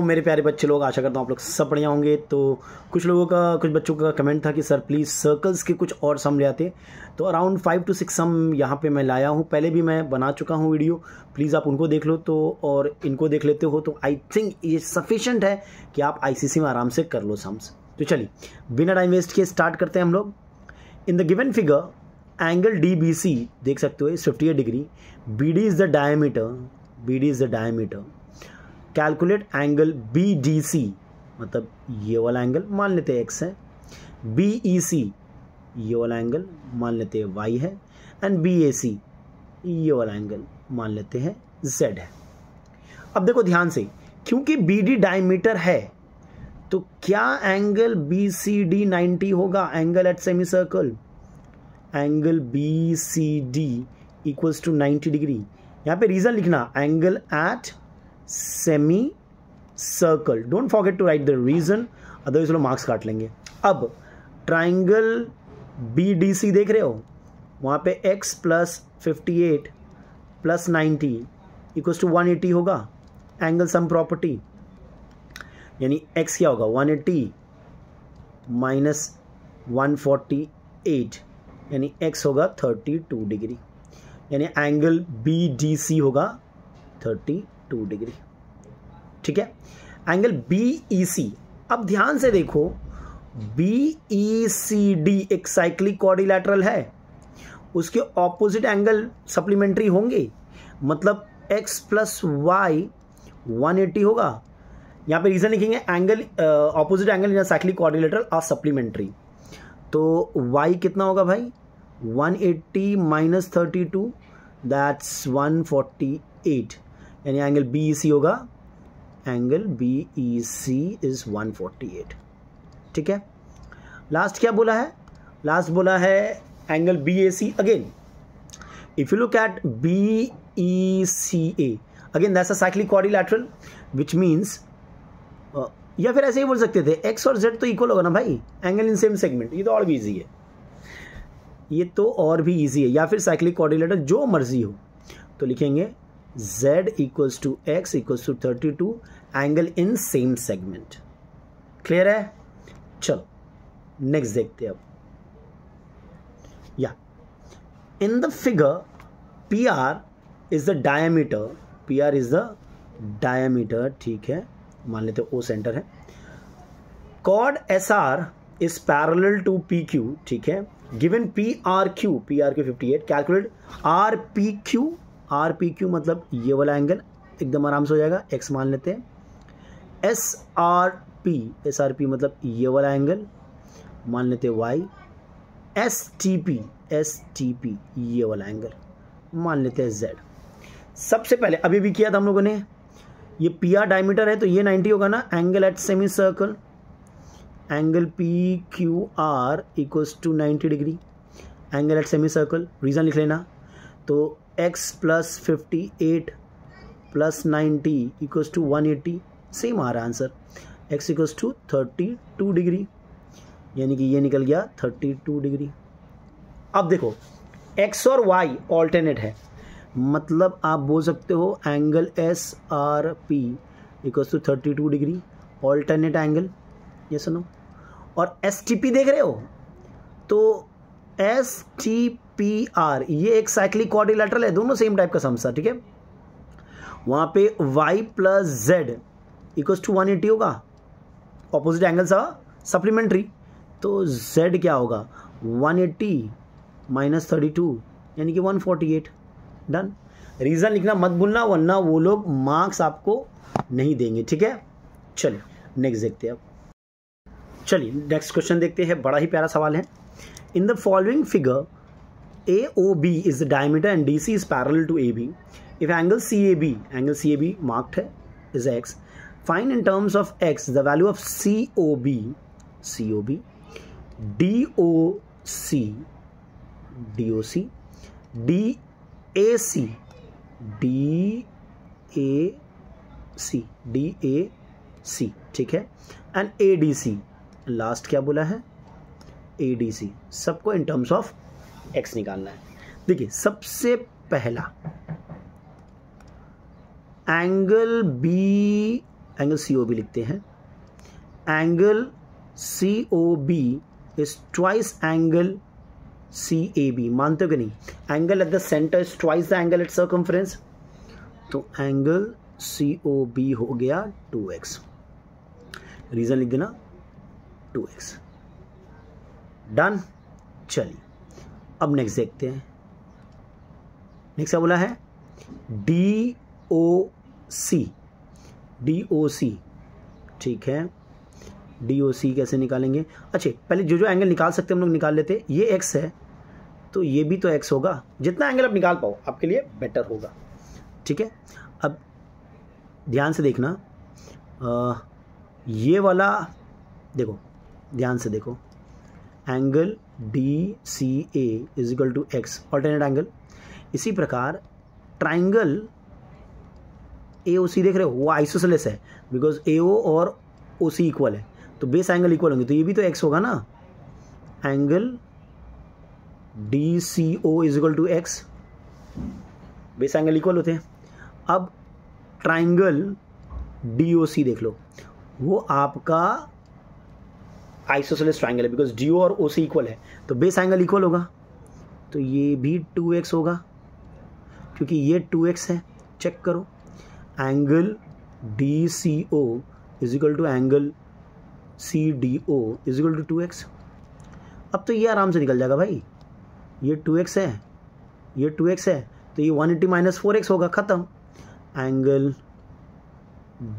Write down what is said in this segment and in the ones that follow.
मेरे प्यारे बच्चे लोग, आशा करता हूँ आप लोग सब बढ़िया होंगे। तो कुछ बच्चों का कमेंट था कि सर प्लीज़ सर्कल्स के कुछ और सम ले आते, तो अराउंड 5 to 6 सम यहाँ पे मैं लाया हूँ। पहले भी मैं बना चुका हूँ वीडियो, प्लीज़ आप उनको देख लो तो, और इनको देख लेते हो तो आई थिंक ये सफिशेंट है कि आप ICC में आराम से कर लो सम्स। तो चलिए बिना टाइम वेस्ट किए स्टार्ट करते हैं हम लोग। In the given figure angle DBC देख सकते हो इस 58 degree, BD is the diameter, calculate angle BDC, मतलब ये वाला एंगल मान लेते हैं X है, BEC ये वाला एंगल मान लेते हैं Y है, एंड BAC ये वाला एंगल मान लेते हैं Z है। अब देखो ध्यान से, क्योंकि BD डायमीटर है तो क्या एंगल BCD 90 होगा? Angle at semicircle, angle BCD equals to 90 degree. यहाँ पे रीजन लिखना, angle at semicircle, don't forget to write the reason, otherwise लोग मार्क्स काट लेंगे। अब ट्राइंगल BDC देख रहे हो, वहाँ पे x plus 58 plus 90 equals to 180 होगा, एंगल सम प्रॉपर्टी, यानी x क्या होगा 180 माइनस 148, यानी x होगा 32 डिग्री, यानी एंगल BDC होगा 32 डिग्री। ठीक है, एंगल BEC, अब ध्यान से देखो, BECD एक साइक्लिक क्वाड्रिलैटरल है, उसके ऑपोजिट एंगल सप्लीमेंट्री होंगे, मतलब x प्लस y 180 होगा। यहाँ पे रीजन लिखेंगे, angle opposite angle in cyclic quadrilateral are supplementary, तो y कितना होगा भाई 180 माइनस 32, दैट्स 148, यानी एंगल BEC होगा, एंगल BEC इज 148। ठीक है, लास्ट क्या बोला है? लास्ट बोला है angle BAC। Again if you look at BECA, again that's a cyclic quadrilateral which means, या फिर ऐसे ही बोल सकते थे x और z तो इक्वल होगा ना भाई, एंगल इन सेम सेगमेंट, ये तो और भी ईजी है, ये तो और भी ईजी है, या फिर साइक्लिक क्वाड्रिलैटरल जो मर्जी हो, तो लिखेंगे z equals to x equals to 32, angle in same segment. Clear है? चलो नेक्स्ट देखते हैं अब। या in the figure PR is the diameter, ठीक है, मान लेते O सेंटर है। Chord SR is parallel to PQ, ठीक है, गिवन PRQ 58, कैलकुलेट RPQ मतलब ये वाला एंगल, एकदम आराम से हो जाएगा, x मान लेते हैं। SRP मतलब ये वाला एंगल मान लेते हैं y, STP ये वाला एंगल मान लेते हैं z। सबसे पहले अभी भी किया था हम लोगों ने, ये PR डायमीटर है तो ये 90 होगा ना, angle at semicircle, angle PQR equals to 90 degree, angle at semicircle, reason लिख लेना, तो x plus 58 plus 90 equals to 180, same आ रहा है answer, x equals to 32 degree, यानी कि ये निकल गया 32 डिग्री। अब देखो x और y ऑल्टरनेट है, मतलब आप बोल सकते हो angle SRP equals to 32 degree, alternate angle, ये सुनो। और STP देख रहे हो, तो STPR ये एक साइक्लिक क्वाड्रिलैटरल है, दोनों सेम टाइप का सम्स है, ठीक है। वहाँ पे y plus z equals to 180 होगा, ऑपोजिट एंगल्स आर सप्लीमेंट्री, तो z क्या होगा 180 माइनस 32, यानी कि 148। डन। रीजन लिखना मत भूलना, वरना वो लोग मार्क्स आपको नहीं देंगे, ठीक है। चलिए नेक्स्ट देखते हैं अब। चलिए नेक्स्ट क्वेश्चन देखते हैं, बड़ा ही प्यारा सवाल है। In the following figure AOB is the diameter and DC is parallel to AB। If angle CAB marked है is x, find in terms of x the value of COB, DOC, DAC, ठीक है, and ADC, last क्या बोला है ADC। सबको इन terms of x निकालना है। देखिए सबसे पहला एंगल एंगल COB लिखते हैं. Angle COB is twice angle CAB. मानते हो कि नहीं? Angle at the centre is twice the angle at circumference. तो एंगल COB हो गया 2x. रीजन लिख देना 2x. डन. चलिए अब नेक्स्ट देखते हैं. नेक्स्ट क्या बोला है? DOC. ठीक है, DOC कैसे निकालेंगे? अच्छा, पहले जो एंगल निकाल सकते हैं हम लोग निकाल लेते. ये x है तो ये भी तो x होगा. जितना एंगल आप निकाल पाओ आपके लिए बेटर होगा. ठीक है, अब ध्यान से देखना. ये वाला देखो, ध्यान से देखो. Angle DCA is equal to x, alternate angle. इसी प्रकार ट्राइंगल AOC देख रहे हो, वो आइसोसेलेस है बिकॉज AO और OC इक्वल है, तो बेस एंगल इक्वल होंगे, तो ये भी तो x होगा ना. Angle DCO is equal to x. Base angle equal होते हैं. अब ट्राइंगल DOC देख लो, वो आपका आइसोसेलेस ट्राइंगल है बिकॉज DO और OC इक्वल है, तो बेस एंगल इक्वल होगा, तो ये भी 2x होगा क्योंकि ये 2x है. चेक करो. Angle DCO is equal to angle CDO is equal to 2x. अब तो ये आराम से निकल जाएगा भाई. ये 2x है, ये 2x है, तो ये 180 माइनस 4x होगा. ख़त्म. Angle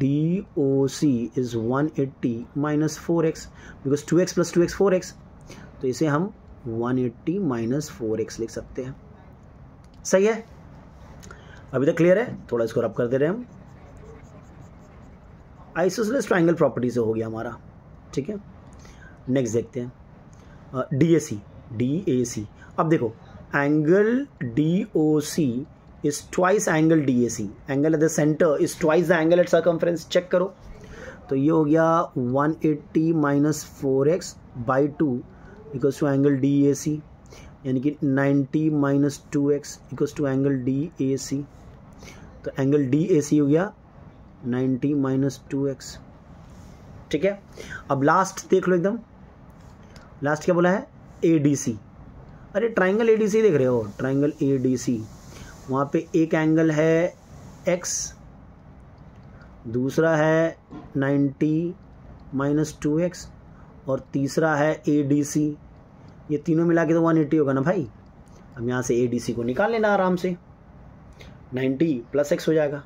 DOC is 180 minus 4x because 2x plus 2x 4x, तो इसे हम 180 माइनस 4x लिख सकते हैं. सही है? अभी तक क्लियर है? थोड़ा इसको रब कर दे रहे हैं हम. आइसोसेलेस ट्राइंगल प्रॉपर्टी से हो गया हमारा. ठीक है, नेक्स्ट देखते हैं. DAC. अब देखो, angle DOC is twice angle DAC. Angle at the centre is twice the angle at circumference. Check करो. तो ये हो गया 180 minus 4x by 2 equals to angle DAC, यानी कि 90 minus 2x equals to angle DAC. तो एंगल DAC हो गया 90 माइनस 2x. ठीक है, अब लास्ट देख लो एकदम. लास्ट क्या बोला है? ADC. अरे ट्राइंगल ADC देख रहे हो, ट्राइंगल ADC. वहाँ पे एक एंगल है x, दूसरा है 90 माइनस 2x और तीसरा है ADC. ये तीनों मिला के तो 180 होगा ना भाई. अब यहाँ से ADC को निकाल लेना आराम से. 90 प्लस x हो जाएगा.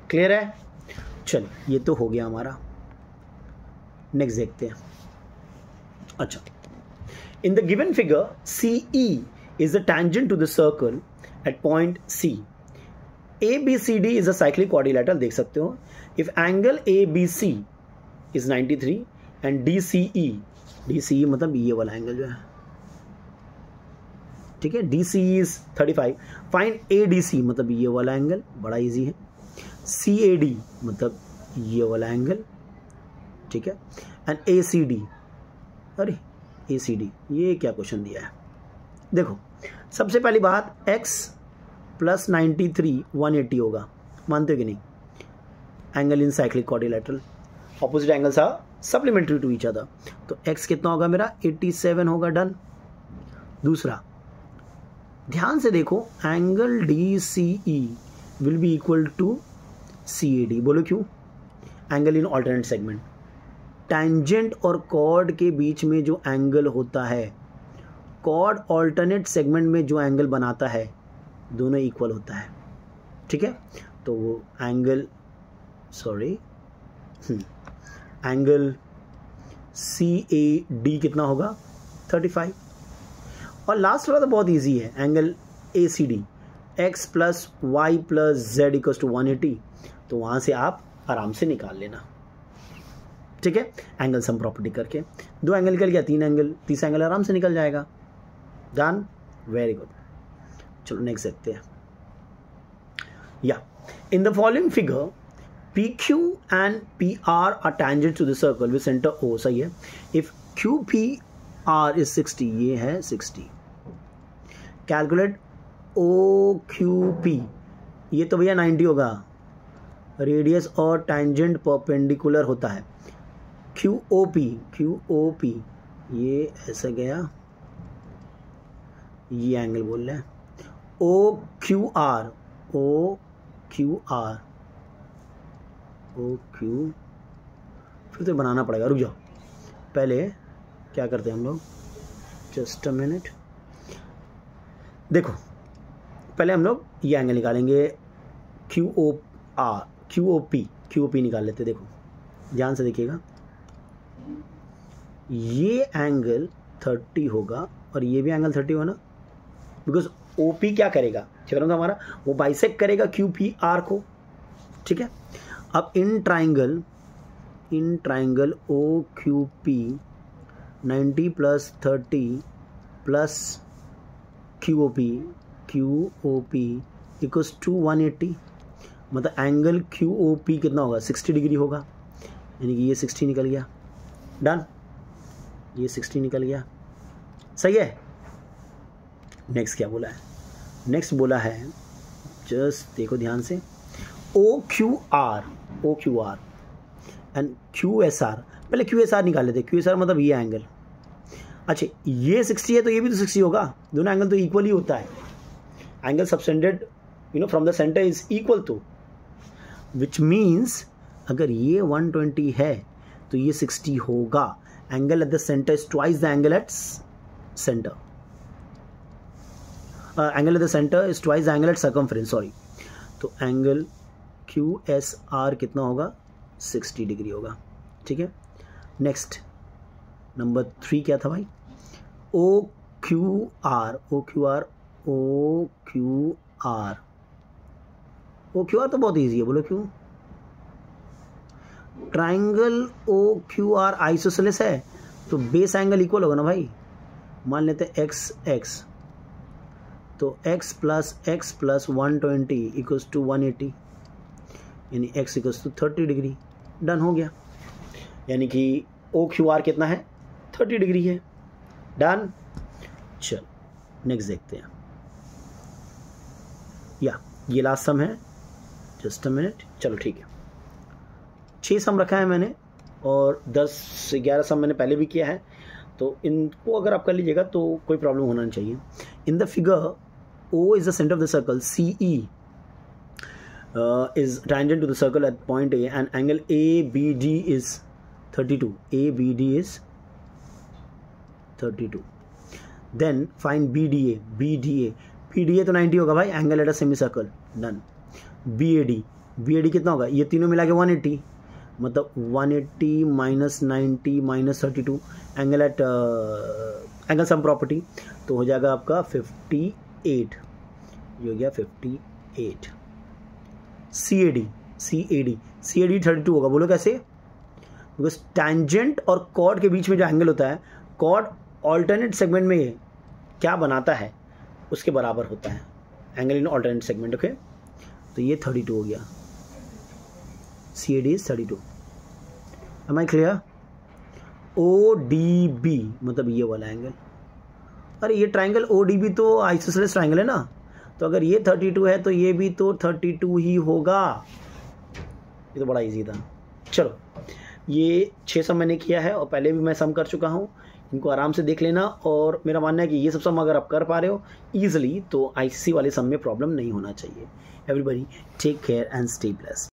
क्लियर है? चलो, ये तो हो गया हमारा. नेक्स्ट देखते हैं. अच्छा, in the given figure CE is the tangent to the circle at point C. ABCD is a cyclic quadrilateral. देख सकते हो. If angle ABC is 93 and DCE मतलब ये वाला एंगल जो है, ठीक है, DCE is 35. फाइंड ADC मतलब ये वाला एंगल, बड़ा इजी है. CAD मतलब ये वाला एंगल, ठीक है, एंड ACD. अरे ACD, ये क्या क्वेश्चन दिया है? देखो, सबसे पहली बात, x प्लस 93 180 होगा. मानते हो कि नहीं? Angle in cyclic quadrilateral, opposite angles are supplementary to each other. तो x कितना होगा मेरा? 87 होगा. डन. दूसरा, ध्यान से देखो, angle DCE will be equal to CAD. बोलो क्यों? Angle in alternate segment. Tangent और कॉर्ड के बीच में जो एंगल होता है, कॉर्ड ऑल्टरनेट सेगमेंट में जो एंगल बनाता है, दोनों इक्वल होता है. ठीक है, तो वो एंगल एंगल CAD कितना होगा? 35. और लास्ट वाला तो बहुत इजी है, angle ACD, x plus y plus z equals to 180. तो वहाँ से आप आराम से निकाल लेना. ठीक है, एंगल सम प्रॉपर्टी करके 2 एंगल निकल गया, 3 एंगल, तीसरा एंगल आराम से निकल जाएगा. डन. Very good. चलो नेक्स्ट देखते हैं. या in the following figure PQ and PR are tangent to the circle with centre O. सही है. इफ QPR इज 60, ये है 60. Calculate OQP. ये तो भैया 90 होगा. रेडियस और टैंजेंट परपेंडिकुलर होता है। QOP ये ऐसा गया, ये एंगल बोल रहे हैं। OQR फिर तो बनाना पड़ेगा, रुक जाओ, पहले क्या करते हैं हम लोग, जस्ट अ मिनट। देखो पहले हम लोग ये एंगल निकालेंगे, QOP निकाल लेते। देखो ध्यान से देखिएगा, ये एंगल 30 होगा और ये भी एंगल 30 होगा ना, बिकॉज OP क्या करेगा हमारा, वो बाइसेक्ट करेगा QPR को, ठीक है। अब in triangle OQP 90 + 30 + QOP equals to 180, मतलब एंगल QOP कितना होगा, 60 डिग्री होगा, यानी कि ये 60 निकल गया, डन, ये 60 निकल गया, सही है। नेक्स्ट क्या बोला है, नेक्स्ट बोला है, जस्ट देखो ध्यान से, OQR एंड QSR। पहले QSR निकाल लेते, QSR मतलब ये एंगल, अच्छा ये 60 है तो ये भी तो 60 होगा, दोनों एंगल तो इक्वल ही होता है, angle subtended from the centre is equal to, which means अगर ये 120 है तो ये 60 होगा, angle at the centre is twice the angle at centre, angle at the centre is twice the angle at circumference, sorry. तो angle QSR कितना होगा, 60 degree होगा, ठीक है। नेक्स्ट नंबर 3 क्या था भाई, OQR तो बहुत इजी है, बोलो क्यों। ट्राइंगल OQR आइसोसेलेस है तो बेस एंगल इक्वल होगा ना भाई, मान लेते हैं x, तो x + 120 इक्वल्स टू 180, यानी x equals to 30 degree, done हो गया, यानी कि OQR कितना है, 30 डिग्री है, डन। चल नेक्स्ट देखते हैं, या ये लास्ट सम है, जस्ट अ मिनट, चलो ठीक है। 6 सम रखा है मैंने और 10 से 11 सम मैंने पहले भी किया है, तो इनको अगर आप कर लीजिएगा तो कोई प्रॉब्लम होना नहीं चाहिए। इन the figure O is the center of the circle, CE is tangent to the circle at point A, and angle ABD is 32. ABD is 32. Then find BDA. BDA तो 90 होगा भाई, angle at a semi circle, done. BAD कितना होगा, ये तीनों मिला के 180, मतलब 180 - 90 - 32, angle at angle sum property, तो हो जाएगा आपका 58, ये हो गया 58। CAD 32 होगा, बोलो कैसे, बिकॉज टैंजेंट और कॉर्ड के बीच में जो एंगल होता है, कॉर्ड ऑल्टरनेट सेगमेंट में क्या बनाता है उसके बराबर होता है, angle in alternate segment, okay. तो ये 32 हो गया, CAD is 32, am I clear. ODB मतलब ये वाला एंगल, अरे ये ट्राइंगल ODB तो आइसोसेलेस ट्राइंगल है ना, तो अगर ये 32 है तो ये भी तो 32 ही होगा, ये तो बड़ा इजी था। चलो ये 6 सम मैंने किया है और पहले भी मैं सम कर चुका हूँ, इनको आराम से देख लेना, और मेरा मानना है कि ये सब सम अगर आप कर पा रहे हो ईजिली तो ICC वाले सम में प्रॉब्लम नहीं होना चाहिए। Everybody take care and stay blessed.